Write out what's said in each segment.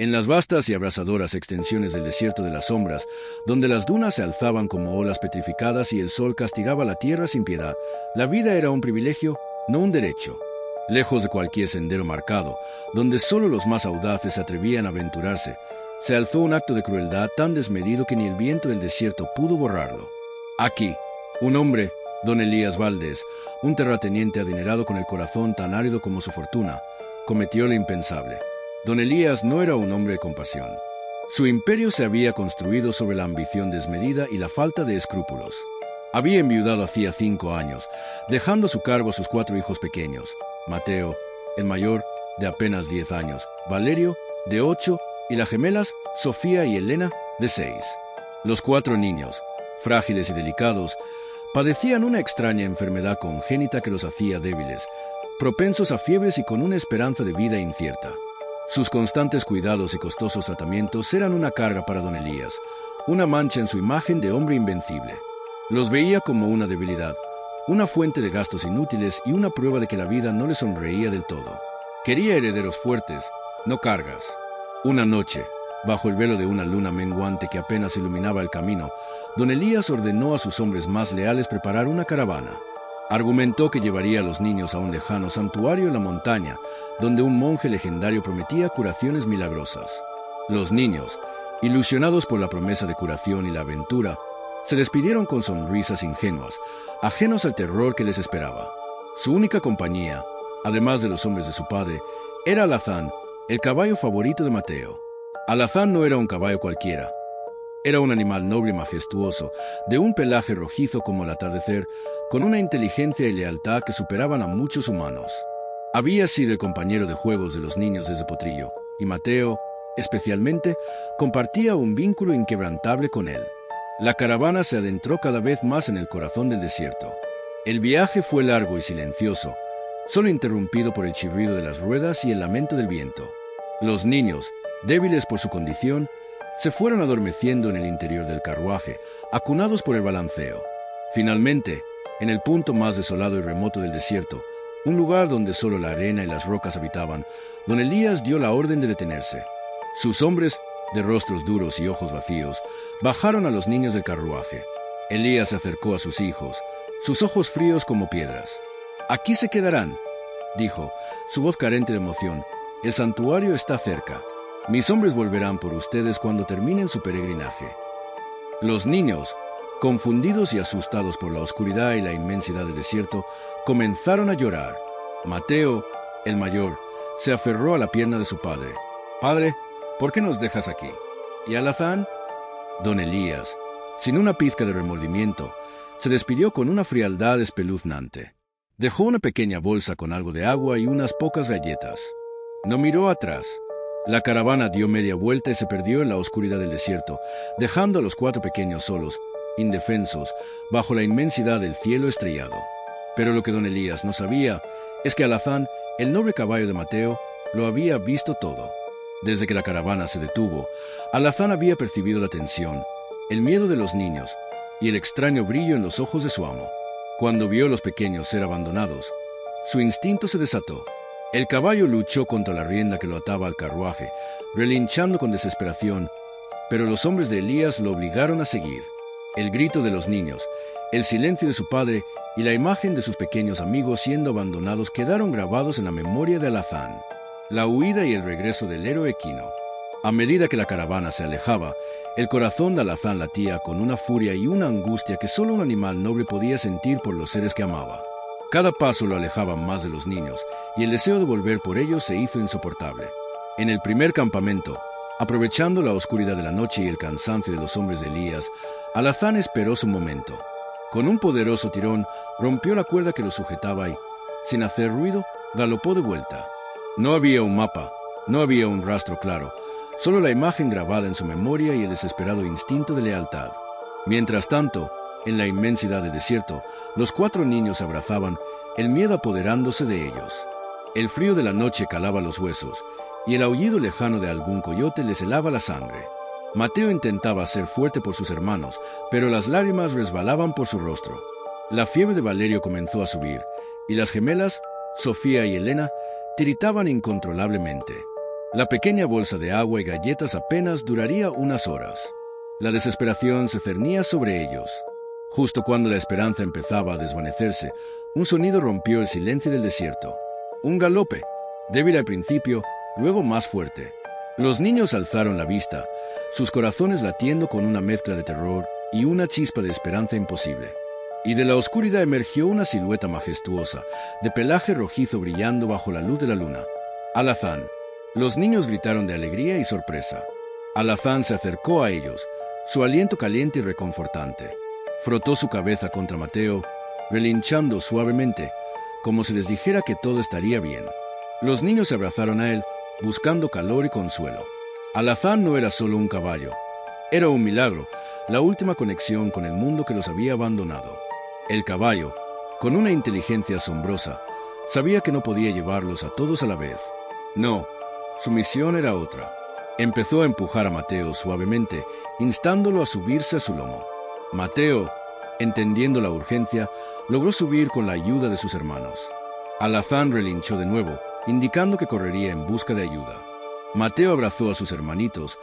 En las vastas y abrasadoras extensiones del desierto de las sombras, donde las dunas se alzaban como olas petrificadas y el sol castigaba la tierra sin piedad, la vida era un privilegio, no un derecho. Lejos de cualquier sendero marcado, donde solo los más audaces se atrevían a aventurarse, se alzó un acto de crueldad tan desmedido que ni el viento del desierto pudo borrarlo. Aquí, un hombre, don Elías Valdés, un terrateniente adinerado con el corazón tan árido como su fortuna, cometió lo impensable. Don Elías no era un hombre de compasión. Su imperio se había construido sobre la ambición desmedida y la falta de escrúpulos. Había enviudado hacía 5 años, dejando a su cargo a sus 4 hijos pequeños: Mateo, el mayor, de apenas 10 años, Valerio, de 8, y las gemelas, Sofía y Elena, de 6. Los 4 niños, frágiles y delicados, padecían una extraña enfermedad congénita que los hacía débiles, propensos a fiebres y con una esperanza de vida incierta. Sus constantes cuidados y costosos tratamientos eran una carga para don Elías, una mancha en su imagen de hombre invencible. Los veía como una debilidad, una fuente de gastos inútiles y una prueba de que la vida no le sonreía del todo. Quería herederos fuertes, no cargas. Una noche, bajo el velo de una luna menguante que apenas iluminaba el camino, don Elías ordenó a sus hombres más leales preparar una caravana. Argumentó que llevaría a los niños a un lejano santuario en la montaña, donde un monje legendario prometía curaciones milagrosas. Los niños, ilusionados por la promesa de curación y la aventura, se despidieron con sonrisas ingenuas, ajenos al terror que les esperaba. Su única compañía, además de los hombres de su padre, era Alazán, el caballo favorito de Mateo. Alazán no era un caballo cualquiera. Era un animal noble y majestuoso, de un pelaje rojizo como el atardecer, con una inteligencia y lealtad que superaban a muchos humanos. Había sido el compañero de juegos de los niños desde potrillo, y Mateo, especialmente, compartía un vínculo inquebrantable con él. La caravana se adentró cada vez más en el corazón del desierto. El viaje fue largo y silencioso, solo interrumpido por el chirrido de las ruedas y el lamento del viento. Los niños, débiles por su condición, se fueron adormeciendo en el interior del carruaje, acunados por el balanceo. Finalmente, en el punto más desolado y remoto del desierto, un lugar donde solo la arena y las rocas habitaban, don Elías dio la orden de detenerse. Sus hombres, de rostros duros y ojos vacíos, bajaron a los niños del carruaje. Elías se acercó a sus hijos, sus ojos fríos como piedras. «Aquí se quedarán», dijo, su voz carente de emoción. «El santuario está cerca. Mis hombres volverán por ustedes cuando terminen su peregrinaje». Los niños, confundidos y asustados por la oscuridad y la inmensidad del desierto, comenzaron a llorar. Mateo, el mayor, se aferró a la pierna de su padre. «Padre, ¿por qué nos dejas aquí?» «¿Y Alazán?» Don Elías, sin una pizca de remordimiento, se despidió con una frialdad espeluznante. Dejó una pequeña bolsa con algo de agua y unas pocas galletas. No miró atrás. La caravana dio media vuelta y se perdió en la oscuridad del desierto, dejando a los 4 pequeños solos, indefensos, bajo la inmensidad del cielo estrellado. Pero lo que don Elías no sabía es que Alazán, el noble caballo de Mateo, lo había visto todo. Desde que la caravana se detuvo, Alazán había percibido la tensión, el miedo de los niños y el extraño brillo en los ojos de su amo. Cuando vio a los pequeños ser abandonados, su instinto se desató. El caballo luchó contra la rienda que lo ataba al carruaje, relinchando con desesperación, pero los hombres de Elías lo obligaron a seguir. El grito de los niños, el silencio de su padre y la imagen de sus pequeños amigos siendo abandonados quedaron grabados en la memoria de Alazán. La huida y el regreso del héroe equino. A medida que la caravana se alejaba, el corazón de Alazán latía con una furia y una angustia que solo un animal noble podía sentir por los seres que amaba. Cada paso lo alejaba más de los niños, y el deseo de volver por ellos se hizo insoportable. En el primer campamento, aprovechando la oscuridad de la noche y el cansancio de los hombres de Elías, Alazán esperó su momento. Con un poderoso tirón, rompió la cuerda que lo sujetaba y, sin hacer ruido, galopó de vuelta. No había un mapa, no había un rastro claro, solo la imagen grabada en su memoria y el desesperado instinto de lealtad. Mientras tanto, en la inmensidad del desierto, los 4 niños se abrazaban, el miedo apoderándose de ellos. El frío de la noche calaba los huesos, y el aullido lejano de algún coyote les helaba la sangre. Mateo intentaba ser fuerte por sus hermanos, pero las lágrimas resbalaban por su rostro. La fiebre de Valerio comenzó a subir, y las gemelas, Sofía y Elena, tiritaban incontrolablemente. La pequeña bolsa de agua y galletas apenas duraría unas horas. La desesperación se cernía sobre ellos. Justo cuando la esperanza empezaba a desvanecerse, un sonido rompió el silencio del desierto. Un galope, débil al principio, luego más fuerte. Los niños alzaron la vista, sus corazones latiendo con una mezcla de terror y una chispa de esperanza imposible. Y de la oscuridad emergió una silueta majestuosa, de pelaje rojizo brillando bajo la luz de la luna. Alazán. Los niños gritaron de alegría y sorpresa. Alazán se acercó a ellos, su aliento caliente y reconfortante. Frotó su cabeza contra Mateo, relinchando suavemente, como si les dijera que todo estaría bien. Los niños se abrazaron a él, buscando calor y consuelo. Alazán no era solo un caballo. Era un milagro, la última conexión con el mundo que los había abandonado. El caballo, con una inteligencia asombrosa, sabía que no podía llevarlos a todos a la vez. No, su misión era otra. Empezó a empujar a Mateo suavemente, instándolo a subirse a su lomo. Mateo, entendiendo la urgencia, logró subir con la ayuda de sus hermanos. Alazán relinchó de nuevo, indicando que correría en busca de ayuda. Mateo abrazó a sus hermanitos,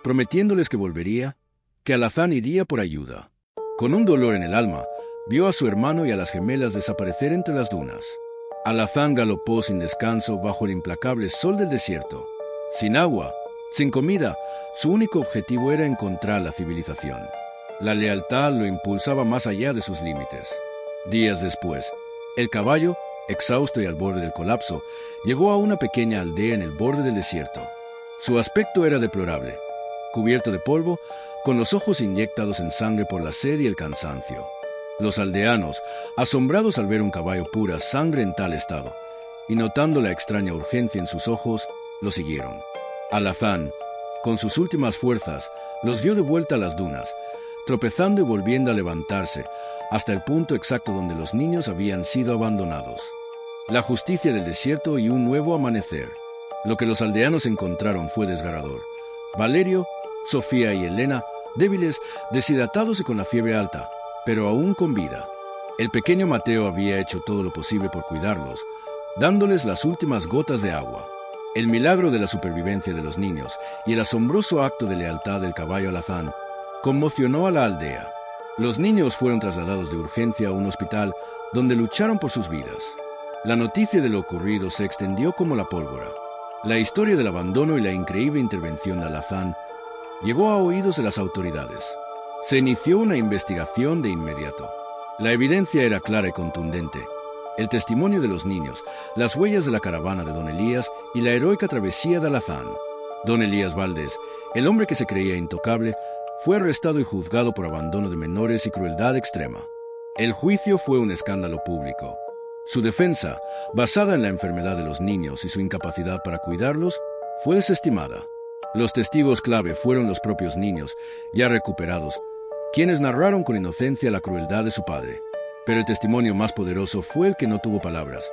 prometiéndoles que volvería, que Alazán iría por ayuda. Con un dolor en el alma, vio a su hermano y a las gemelas desaparecer entre las dunas. Alazán galopó sin descanso bajo el implacable sol del desierto. Sin agua, sin comida, su único objetivo era encontrar la civilización. La lealtad lo impulsaba más allá de sus límites. Días después, el caballo, exhausto y al borde del colapso, llegó a una pequeña aldea en el borde del desierto. Su aspecto era deplorable, cubierto de polvo, con los ojos inyectados en sangre por la sed y el cansancio. Los aldeanos, asombrados al ver un caballo pura sangre en tal estado, y notando la extraña urgencia en sus ojos, lo siguieron. Alazán, con sus últimas fuerzas, los dio de vuelta a las dunas, tropezando y volviendo a levantarse, hasta el punto exacto donde los niños habían sido abandonados. La justicia del desierto y un nuevo amanecer. Lo que los aldeanos encontraron fue desgarrador. Valerio, Sofía y Elena, débiles, deshidratados y con la fiebre alta, pero aún con vida. El pequeño Mateo había hecho todo lo posible por cuidarlos, dándoles las últimas gotas de agua. El milagro de la supervivencia de los niños y el asombroso acto de lealtad del caballo Alazán conmocionó a la aldea. Los niños fueron trasladados de urgencia a un hospital donde lucharon por sus vidas. La noticia de lo ocurrido se extendió como la pólvora. La historia del abandono y la increíble intervención de Alazán llegó a oídos de las autoridades. Se inició una investigación de inmediato. La evidencia era clara y contundente. El testimonio de los niños, las huellas de la caravana de don Elías y la heroica travesía de Alazán. Don Elías Valdés, el hombre que se creía intocable, fue arrestado y juzgado por abandono de menores y crueldad extrema. El juicio fue un escándalo público. Su defensa, basada en la enfermedad de los niños y su incapacidad para cuidarlos, fue desestimada. Los testigos clave fueron los propios niños, ya recuperados, quienes narraron con inocencia la crueldad de su padre. Pero el testimonio más poderoso fue el que no tuvo palabras.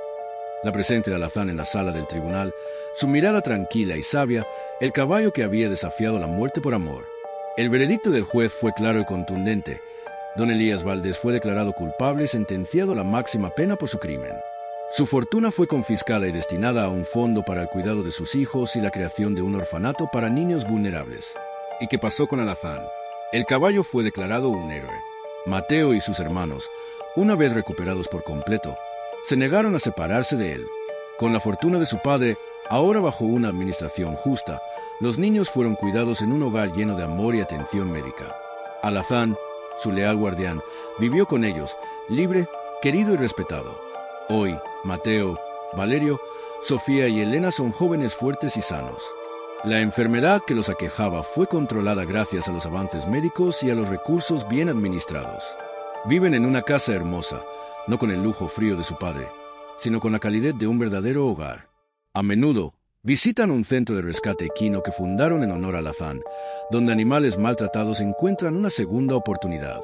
La presencia de Alazán en la sala del tribunal, su mirada tranquila y sabia, el caballo que había desafiado la muerte por amor. El veredicto del juez fue claro y contundente. Don Elías Valdés fue declarado culpable y sentenciado a la máxima pena por su crimen. Su fortuna fue confiscada y destinada a un fondo para el cuidado de sus hijos y la creación de un orfanato para niños vulnerables. ¿Y qué pasó con Alazán? El caballo fue declarado un héroe. Mateo y sus hermanos, una vez recuperados por completo, se negaron a separarse de él. Con la fortuna de su padre, ahora bajo una administración justa, los niños fueron cuidados en un hogar lleno de amor y atención médica. Alazán, su leal guardián, vivió con ellos, libre, querido y respetado. Hoy, Mateo, Valerio, Sofía y Elena son jóvenes fuertes y sanos. La enfermedad que los aquejaba fue controlada gracias a los avances médicos y a los recursos bien administrados. Viven en una casa hermosa, no con el lujo frío de su padre, sino con la calidez de un verdadero hogar. A menudo, visitan un centro de rescate equino que fundaron en honor a Alazán, donde animales maltratados encuentran una segunda oportunidad.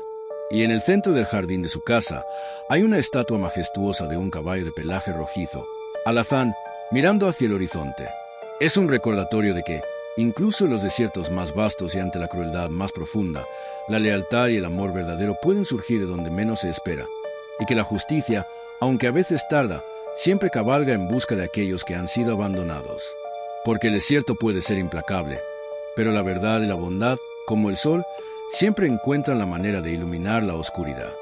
Y en el centro del jardín de su casa hay una estatua majestuosa de un caballo de pelaje rojizo, Alazán, mirando hacia el horizonte. Es un recordatorio de que, incluso en los desiertos más vastos y ante la crueldad más profunda, la lealtad y el amor verdadero pueden surgir de donde menos se espera, y que la justicia, aunque a veces tarda, siempre cabalga en busca de aquellos que han sido abandonados. porque el desierto puede ser implacable, pero la verdad y la bondad, como el sol, siempre encuentran la manera de iluminar la oscuridad.